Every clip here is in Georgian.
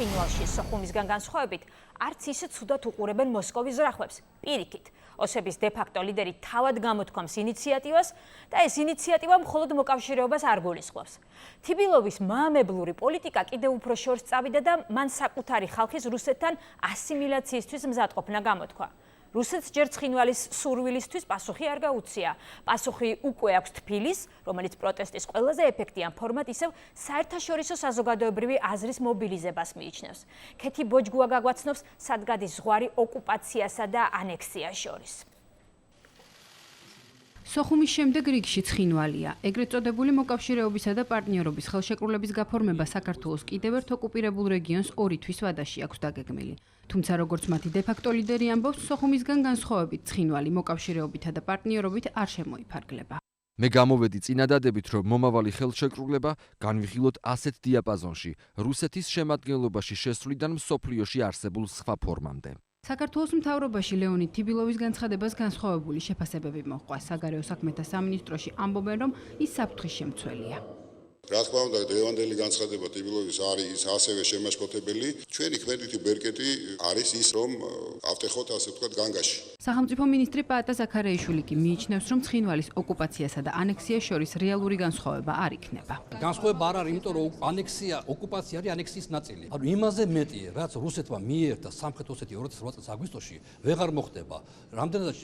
ცხინვალში სოხუმისგან განსხვავებით არც ისე ცუდად უყურებენ მოსკოვის ზრახვებს. პირიქით, ოსების დე-ფაქტო ლიდერი თავად გამოთქვამს ინიციატივას და ეს ინიციატივა მხოლოდ მოკავშირეობას არ გულისხმობს. თიბილოვის მაამებლური პოლიტიკა კიდევ უფრო შორს წავიდა და მან საკუთარი ხალხის რუსეთთან ასიმილაციისთვის მზადყოფნა გამოთქვა. რუსეთს ჯერ ცხინვალის სურვილისთვის პასუხი არ გაუწია. პასუხი უკვე აქვს თბილის, რომელიც პროტესტის ყველაზე ეფექტიან ფორმად ისევ საერთაშორისო საზოგადოებრივი აზრის მობილიზებას მიიჩნევს. ქეთი ბოჯგუა გაგვაცნობს, სად გადის ზღვარი ოკუპაციასა და ანექსიას შორის. სოხუმის შემდეგ რიგში ცხინვალია. ეგრეთ წოდებული მოკავშირეობისა და პარტნიორობის ხელშეკრულების გაფორმება საქართველოს კიდევ ერთ ოკუპირებულ რეგიონს 2 თვის ვადაში აქვს დაგეგმილი. თუმცა როგორც მათი დე-ფაქტო ლიდერი ამბობს, სოხუმისგან განსხვავებით ცხინვალი მოკავშირეობითა და პარტნიორობით არ შემოიფარგლება. მე გამოვედი წინადადებით, რომ მომავალი ხელშეკრულება განვიხილოთ ასეთ დიაპაზონში, რუსეთის შემადგენლობაში შესვლიდან მსოფლიოში არსებულ სხვა ფორმამდე. საქართველოს მთავრობაში ლეონიდ თიბილოვის განცხადებას განსხვავებული შეფასებები მოჰყვა. საგარეო საქმეთა სამინისტროში ამბობენ, რომ ის საფრთხის შემცველია. რა თქმა უნდა, დღევანდელი განცხადება თიბილოვის არის ასევე შემაშფოთებელი. ჩვენი კრედიტი ბერკეტი არის ის, რომ ავტეხოთ ასე ვთქვათ განგაში. სახელმწიფო მინისტრი პაატა ზაქარიაშვილი კი მიიჩნევს, რომ ცხინვალის ოკუპაციასა და ანექსიას შორის რეალური განსხვავება არ იქნება. განსხვავება არ არის, იმიტომ რომ ოკუპაცია არის ანექსიის ნაწილი. ანუ იმაზე მეტი, რაც რუსეთმა მიიერთა სამხრეთ ოსეთი 2008 წლის აგვისტოში, ვეღარ მოხდება. რამდენი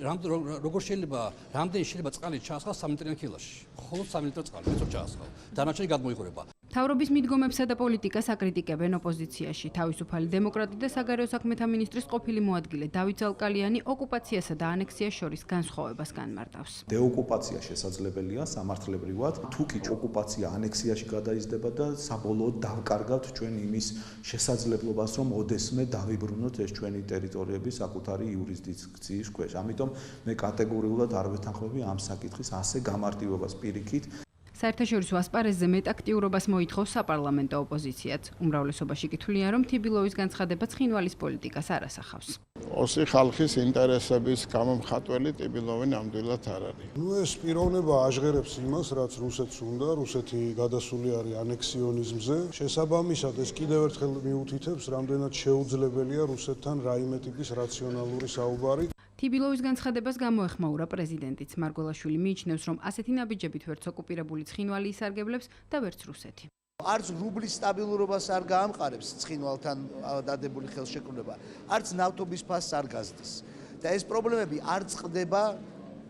შეიძლება წყალი ჩაასხა 3 ლიტრიან კილოში. მხოლოდ 3 ლიტრი წყალი, მეც ვერ ჩაასხა. დანარჩენი გადმოიხურება. მთავრობის მიდგომებსა და პოლიტიკას აკრიტიკებენ ოპოზიციაში. თავისუფალი დემოკრატი და საგარეო საქმეთა მინისტრის ყოფილი მოადგილე დავით ზალკალიანი ოკუპაციასა და ანექსიას შორის განსხვავებას განმარტავს. დეოკუპაცია შესაძლებელია სამართლებრივად, თუ კი ოკუპაცია ანექსიაში გადაიზრდება და საბოლოოდ დავკარგავთ ჩვენ იმის შესაძლებლობას, რომ ოდესმე დავიბრუნოთ ეს ჩვენი ტერიტორიები საკუთარი იურისდიქციის ქვეშ. ამიტომ მე კატეგორიულად არ ვეთანხმები ამ საკითხის ასე გამარტივებას პირიქით. საერთაშორისო ასპარეზზე მეტაქტიურობას მოითხოვს საპარლამენტო ოპოზიციაც. უმრავლესობაში კითხვია, რომ თიბილოვის განცხადება ცხინვალის პოლიტიკას არ ასახავს. ოსი ხალხის ინტერესების გამომხატველი თიბილოვი ნამდვილად არ არის. ეს პიროვნება აჟღერებს იმას, რაც რუსეთს უნდა, რუსეთი გადასული არის ანექსიონიზმზე. შესაბამისად, ეს კიდევ ერთხელ მიუთითებს, რამდენად შეუძლებელია რუსეთთან რაიმე ტიპის რაციონალური საუბარი. თიბილოვის განცხადებას გამოეხმაურა პრეზიდენტიც. მარგველაშვილი მიიჩნევს, რომ ასეთი ნაბიჯებით ვერც ოკუპირებული ცხინვალი ისარგებლებს და ვერც რუსეთი. არც რუბლის სტაბილურობას არ გაამყარებს ცხინვალთან დადებული ხელშეკრულება, არც ნავთობის ფასს არ გაზრდის. და ეს პრობლემები არ წყდება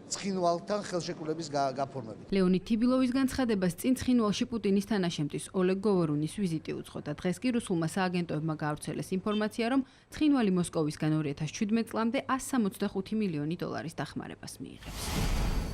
ცხინვალთან ხელშეკრულების გაფორმებით. ლეონიდ თიბილოვის განცხადებას წინ ცხინვალში პუტინის თანაშემწის ოლეგ გოვორუნის ვიზიტი უძღოდა. დღეს კი რუსულმა სააგენტოებმა გაავრცელეს ინფორმაცია, რომ ცხინვალი მოსკოვისგან 2017 წლამდე $165 მილიონი დახმარებას მიიღებს.